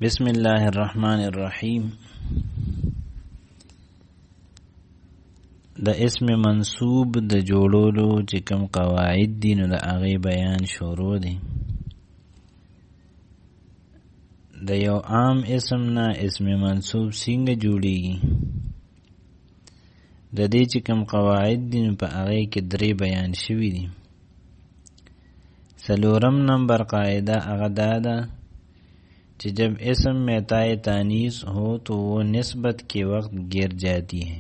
بسم الله الرحمن الرحیم. د اسم منصوب د جوړولو چې کوم قواعد دي نو د هغې بیان شروع دی. د یو عام اسم نه اسم منصوب څنګه جوړیږي، د دې چې کوم قواعد دي نو په هغې کې درې بیان شوي دي. څلورم نمبر قاعده هغه دا ده कि जब इसम में ताए तानीस हो तो वो निस्बत के वक्त गिर जाती है.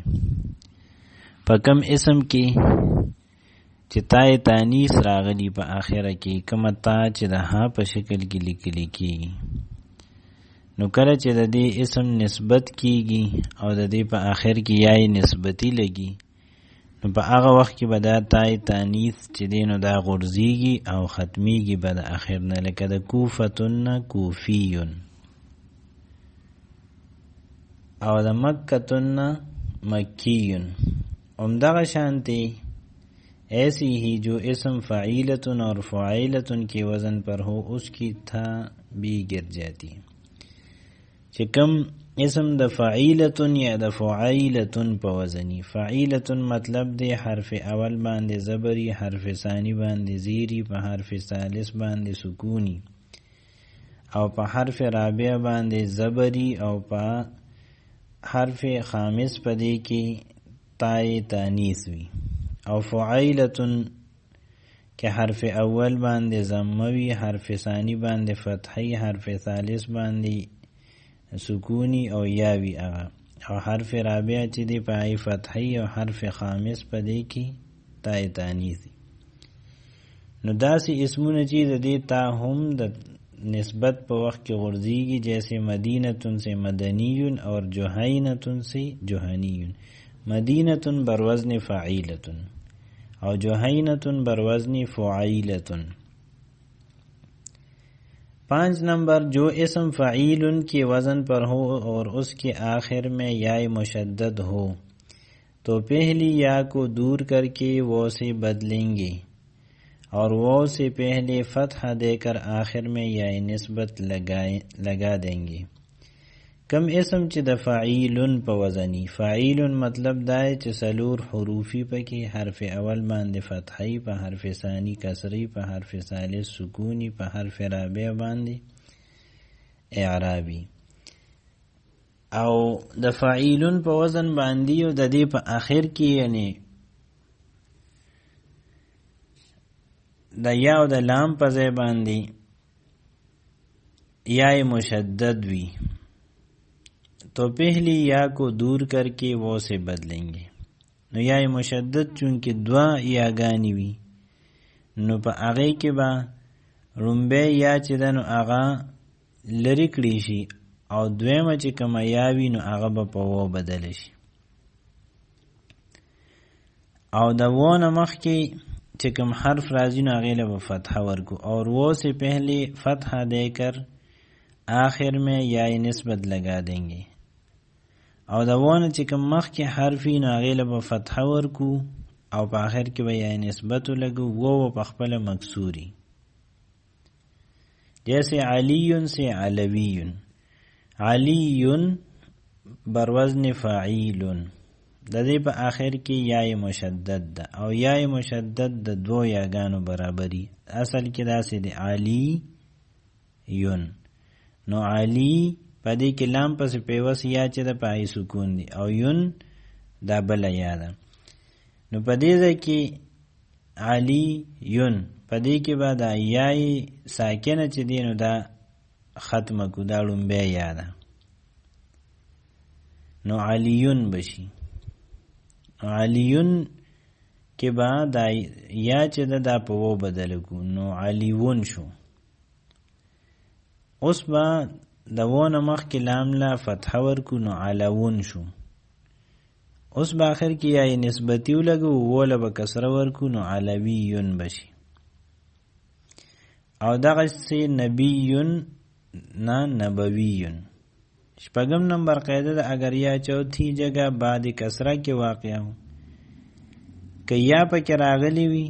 पकम इसम की چې ताए तानीस راغلی په آخره کې کومه تا چې د ها په شکل کې لیکل کېږي، نو کله چې د دې اسم نسبت کېږي او د دې په آخر کې یای نسبتی لګي، نو په هغه وخت کې به دا تای تانیث چې دی نو دا غورځېږي او ختمیږي به د آخر نه، لکه د کوفتن کوفیون او د مکتن مکیون. عمدغه شانتی ایسی ہی جو اسم فعیلتن اور فعیلتن کے وزن پر ہو اس کی تھا بھی گر جاتی ہے. چې کم اسم د فعیلتن یا د فعیلتن په وزنی، فعیلتن مطلب دی حرف اول باندې زبری، حرف ثانی باندې زیری، په حرف ثالث باندې سکونی او په حرف رابع باندې زبری او په حرف خامس پدې کې تای تانیث وی. او فعیلتن که حرف اول باندې ضموی، حرف ثانی باندې فتحی، حرف ثالث باندې سکونی او یاوی اغا، او حرف رابع چې دی پای فتحی او حرف خامس پدې کې تای تانیث. نو داسې اسمونه چې د دې تا هم د نسبت په وخت کې غورځېږي، جیسے مدینتن سے مدنیون اور جوہینتن سے جوہنیون. مدینتن بر وزن فعیلتن اور جوہینتن بر وزن فعیلتن. 5 نمبر جو اسم فعیلن کے وزن پر ہو اور اس کے آخر میں یا مشدد ہو تو پہلی یا کو دور کر کے وہ سے بدلیں گے اور وہ سے پہلے فتح دے کر آخر میں یا نسبت لگا دیں گے. کم اسم چې د فعیلن په وزنی، فعیلن مطلب دا چې سلور حروفی پکې، حرف اول باندې فتحی، په حرف ثانی کسری، په حرف ثالث سکونی، په حرف رابع باندې اعرابی. او د فعیلن په وزن باندې او د دې په آخر کې یعنی د یا او د لام په ځای باندې یا مشدد وی تو پہلی یا کو دور کر کے وہ سے بدلیں گے. نو یا مشدد چونکہ دوا یا گانی وی نو پا آغی کے با رنبے یا چی دا نو آغا لرکڑی شی او دویم چی کم یاوی نو آغا با پا وہ بدل شی. او دا وہ نمخ کی چی کم حرف رازی نو آغی لبا فتح ورکو اور وہ سے پہلے فتح دے کر آخر میں یا نسبت لگا دیں گے. او دا وونه چې کوم مخکې حرفی نو هغې له به فتح ورکو او په آخر کې به یا نسبت ولګو، وو په خپله مکسوری. جیسے علیون سے علویون، علیون بر وزن فعیلون، د دې په آخر کې یا مشدد ده او یا مشدد د دو یاګانو برابری. اصل کې داسې دی علیون، نو علی پدې کې لام پس پیوس یا چې د پای سکون دی او یون دا بل یا ده. نو پدې ځکه کې علی یون پدې کې بعد یای ساکنه چې دی نو دا ختمه کو دا لومبه یا ده، نو علیون بشي. علیون کې بعد یا چې دا په و بدل کو نو علیون شو. اوس با د وونه مخ کې لام لا فتح ورکو نو علاون شو. اوس با آخر کې یا نسبتی ولګو وله به کسره ورکو نو علویون بشي. او دغه سي نبیون نه نبویون. 6 نمبر قاعده ده اگر یا چوتھی جگہ بعد کسره کې واقع ہو که یا پکې راغلی وي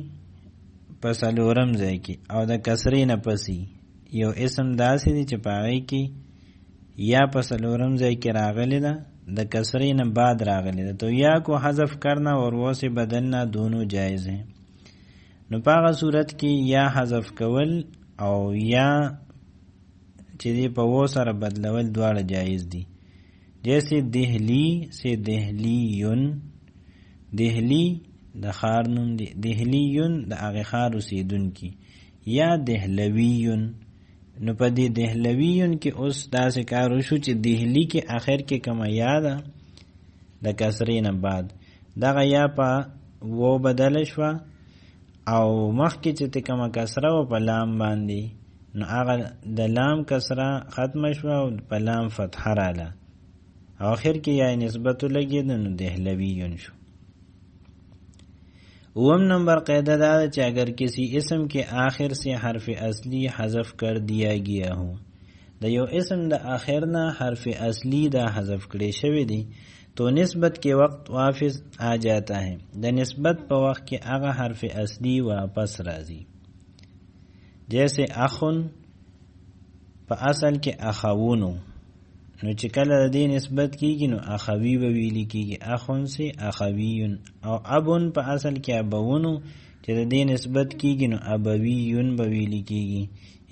په څلورم ځای کې او د کسرې نه پسې یو اسم داسې دی چې په هغې کې یا په څلورم ځای کې راغلی ده د کسرې نه بعد راغلی ده. تو یا کو حذف کرنا اور وہ سے بدلنا دونوں جائز ہیں. نو په هغه صورت کې یا حذف کول او یا چې دی په و سره بدلول دواړه جایز دي. جیسے دہلی سے دہلیون، دہلی د ښار نوم دی، دہلیون د هغې ښار اوسېدونکي، یا دهلویون. نو په دې دهلویون کې اوس داسې کار وشو چې دهلی کې آخر کې کومه یا ده د کسرې نه بعد دغه یا په و بدله شوه او مخکې چې ته کومه کسره و په لام باندې، نو هغه د لام کسره ختمه شوه او په لام فتحه راله او آخر کې یا نسبت لګېده نو دهلویون شو. اوم نمبر قاعدہ دا کہ اگر کسی اسم کے آخر سے حرف اصلی حذف کر دیا گیا ہو، دا یو اسم دا آخر نا حرف اصلی دا حذف کرے شوی دی تو نسبت کے وقت واپس آ جاتا ہے. دا نسبت پا وقت کے آغا حرف اصلی واپس رازی. جیسے اخن پا اصل کے اخوونو، نو چې کله د دې نسبت کیږي نو اخوی به ویل کیږي، اخون سے اخویون. او ابون په اصل کې ابونو چې د دې نسبت کیږي نو ابویون به ویل کیږي.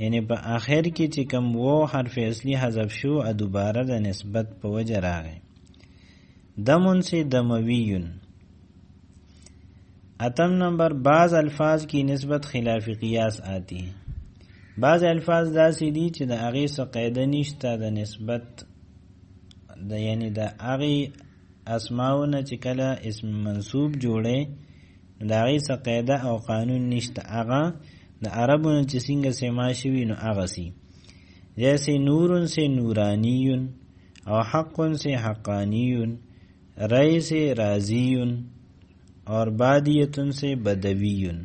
یعنی په آخر کې چې کوم و حرف اصلی حذف شو ا دوباره د نسبت په وجه راغی. دمون سے دمویون. اتم نمبر بعض الفاظ کی نسبت خلاف قیاس آتی ہے. بعض الفاظ داسې دي چې د هغې څه قاعده نشته د نسبت د یعنی د هغې اسماونه چې کله اسم منصوب جوړی د هغې څه قاعده او قانون نشته، هغه د عربو نه چې څنګه سما شوي نو هغسې. جیسے نورن سے نورانیون او حقن سے حقانیون، رئی سے رازیون اور بادیتن سے بدویون.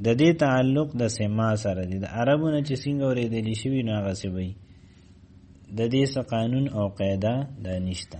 د دې تعلق د سما سره دی، د عربو نه چې څنګه اورېدلی شوي نو هغسې وي، د دې څه قانون او قاعده دا نشته.